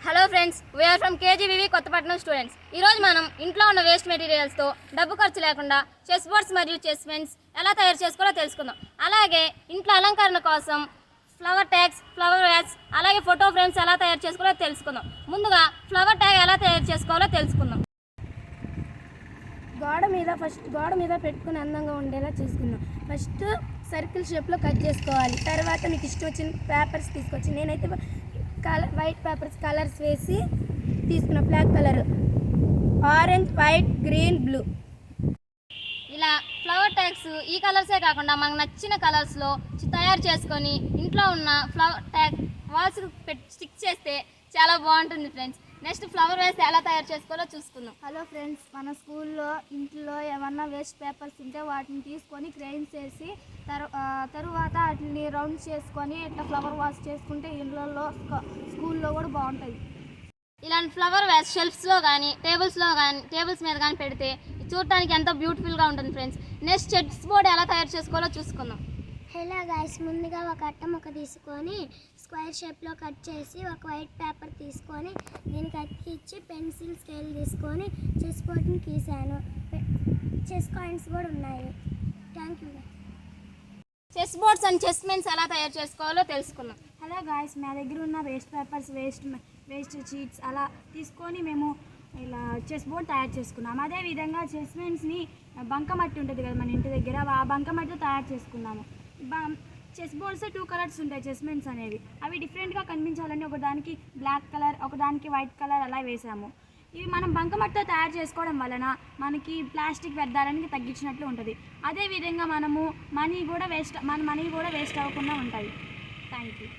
Hello friends, we are from KGBV Kothapatnam students. ఈరోజు మనం ఇంట్లో ఉన్న వేస్ట్ మెటీరియల్స్తో డబ్బు ఖర్చు లేకుండా చెస్ బోర్డ్స్ మరియు చెస్ పెన్స్ ఎలా తయారు చేసుకోవాలో తెలుసుకుందాం. అలాగే ఇంట్లో అలంకరణ కోసం ఫ్లవర్ ట్యాగ్స్, ఫ్లవర్ వ్యాస్, అలాగే ఫోటో ఫ్రేమ్స్ ఎలా తయారు చేసుకోవాలో తెలుసుకుందాం. ముందుగా ఫ్లవర్ ట్యాగ్ ఎలా తయారు చేసుకోవాలో తెలుసుకుందాం. గోడ మీద పెట్టుకుని అందంగా ఉండేలా చూసుకుందాం. ఫస్ట్ సర్కిల్ షేప్లో కట్ చేసుకోవాలి. తర్వాత మీకు ఇష్టం వచ్చిన పేపర్స్ తీసుకొచ్చి, నేనైతే వైట్ పేపర్స్ కలర్స్ వేసి తీసుకున్న black color, orange, white, green, blue. ఇలా ఫ్లవర్ ట్యాగ్స్ ఈ కలర్సే కాకుండా మనకు నచ్చిన కలర్స్లో తయారు చేసుకొని ఇంట్లో ఉన్న ఫ్లవర్ ట్యాగ్ వాల్స్ స్టిక్ చేస్తే చాలా బాగుంటుంది ఫ్రెండ్స్. నెక్స్ట్ ఫ్లవర్ వేస్ట్ ఎలా తయారు చేసుకోవాలో చూసుకుందాం. హలో ఫ్రెండ్స్, మన స్కూల్లో ఇంట్లో ఏమన్నా వేస్ట్ పేపర్స్ ఉంటే వాటిని తీసుకొని క్రెయిన్స్ వేసి తరువాత వాటిని రౌండ్ చేసుకొని ఇట్లా ఫ్లవర్ వాష్ చేసుకుంటే ఇళ్ళల్లో స్కూల్లో కూడా బాగుంటుంది. ఇలాంటి ఫ్లవర్ వేస్ట్ షెల్ఫ్స్లో కానీ టేబుల్స్ మీద కానీ పెడితే చూడటానికి ఎంతో బ్యూటిఫుల్గా ఉంటుంది ఫ్రెండ్స్. నెక్స్ట్ చెస్ బోర్డ్ ఎలా తయారు చేసుకోవాలో చూసుకుందాం. హలో గైస్, ముందుగా ఒక అట్టముక్క తీసుకొని స్క్వేర్ షేప్లో కట్ చేసి ఒక వైట్ పేపర్ తీసుకొని దీనికి అతికిచ్చి పెన్సిల్ స్కేల్ తీసుకొని చెస్ బోర్డ్ని గీసాను. చెస్ కాయిన్స్ కూడా ఉన్నాయి. Thank you. Chess boards and chess mens ఎలా తయారు చేసుకోవాలో తెలుసుకుందాం. హలో గాయస్, మా దగ్గర ఉన్న వేస్ట్ పేపర్స్, వేస్ట్ షీట్స్ అలా తీసుకొని మేము ఇలా చెస్ బోర్డ్ తయారు చేసుకున్నాము. అదేవిధంగా చెస్ మెన్స్ని బంకమట్టి ఉంటుంది కదా మన ఇంటి దగ్గర, ఆ బంకమట్టితో తయారు చేసుకున్నాము. చెస్ బోర్డ్స్ 2 కలర్స్ ఉంటాయి చెస్ మెన్స్ అనేవి. అవి డిఫరెంట్గా కనిపించాలని ఒకదానికి బ్లాక్ కలర్, ఒకదానికి వైట్ కలర్ అలా వేసాము. ఇవి మనం బంకమట్టితో తయారు చేసుకోవడం వలన మనకి ప్లాస్టిక్ వ్యర్థాలని తగ్గించినట్లు ఉంటుంది. అదేవిధంగా మన మనీ కూడా వేస్ట్ అవ్వకుండా ఉంటాయి. Thank you.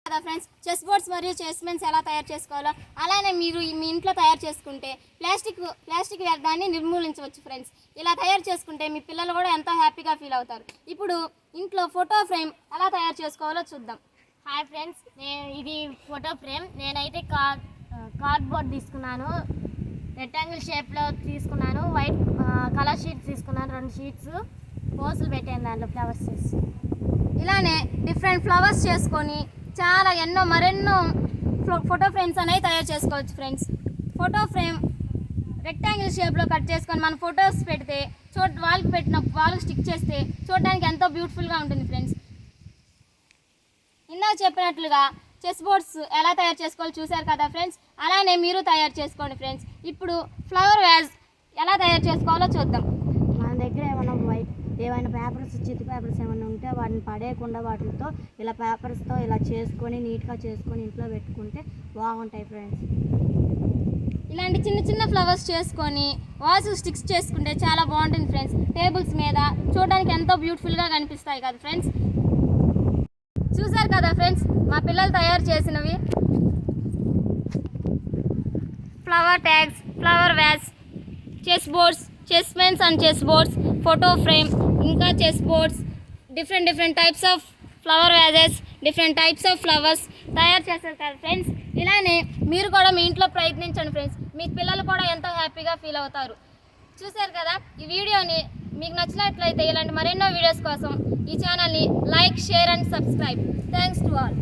కదా ఫ్రెండ్స్, చెస్ బోర్డ్స్ మరియు చెస్ మెన్స్ ఎలా తయారు చేసుకోవాలో అలానే మీరు మీ ఇంట్లో తయారు చేసుకుంటే ప్లాస్టిక్ వ్యర్థాన్ని నిర్మూలించవచ్చు ఫ్రెండ్స్. ఇలా తయారు చేసుకుంటే మీ పిల్లలు కూడా ఎంతో హ్యాపీగా ఫీల్ అవుతారు. ఇప్పుడు ఇంట్లో ఫోటో ఫ్రేమ్ ఎలా తయారు చేసుకోవాలో చూద్దాం. హాయ్ ఫ్రెండ్స్, ఇది ఫోటో ఫ్రేమ్. నేనైతే కార్డ్బోర్డ్ తీసుకున్నాను, రెక్టాంగిల్ షేప్లో తీసుకున్నాను. వైట్ కలర్ షీట్స్ తీసుకున్నాను, 2 షీట్స్ పోస్టులు పెట్టాను దాంట్లో ఫ్లవర్స్ చేసి. ఇలానే డిఫరెంట్ ఫ్లవర్స్ చేసుకొని మరెన్నో ఫోటో ఫ్రేమ్స్ అనేవి తయారు చేసుకోవచ్చు ఫ్రెండ్స్. ఫోటో ఫ్రేమ్ రెక్టాంగిల్ షేప్లో కట్ చేసుకొని మన ఫొటోస్ పెడితే వాళ్ళకి స్టిక్ చేస్తే చూడడానికి ఎంతో బ్యూటిఫుల్గా ఉంటుంది ఫ్రెండ్స్. ఇందాక చెప్పినట్లుగా చెస్ బోర్డ్స్ ఎలా తయారు చేసుకోవాలో చూశారు కదా ఫ్రెండ్స్. అలానే మీరు తయారు చేసుకోండి ఫ్రెండ్స్. ఇప్పుడు ఫ్లవర్ వ్యాజ్ ఎలా తయారు చేసుకోవాలో చూద్దాం. మన దగ్గర ఏమైనా పేపర్స్, చిత్తు పేపర్స్ ఏమైనా ఉంటే వాటిని పడేయకుండా వాటితో ఇలా పేపర్స్తో ఇలా చేసుకొని నీట్గా చేసుకొని ఇంట్లో పెట్టుకుంటే బాగుంటాయి ఫ్రెండ్స్. ఇలాంటి చిన్న చిన్న ఫ్లవర్స్ చేసుకొని వాల్స్ స్టిక్స్ చేసుకుంటే చాలా బాగుంటుంది ఫ్రెండ్స్. టేబుల్స్ మీద చూడడానికి ఎంతో బ్యూటిఫుల్గా కనిపిస్తాయి కదా ఫ్రెండ్స్. చూసారు కదా ఫ్రెండ్స్ మా పిల్లలు తయారు చేసినవి flower tags, flower vase, chess boards, chess pens and chess boards, photo frame, ఇంకా chess boards, different types of flower vases, different types of flowers తయారు చేస్తారు కదా ఫ్రెండ్స్. ఇలానే మీరు కూడా మీ ఇంట్లో ప్రయత్నించండి ఫ్రెండ్స్. మీ పిల్లలు కూడా ఎంతో హ్యాపీగా ఫీల్ అవుతారు. చూశారు కదా, ఈ వీడియోని మీకు నచ్చినట్లయితే ఇలాంటి మరెన్నో వీడియోస్ కోసం ఈ ఛానల్ని like, share and subscribe. Thanks to all.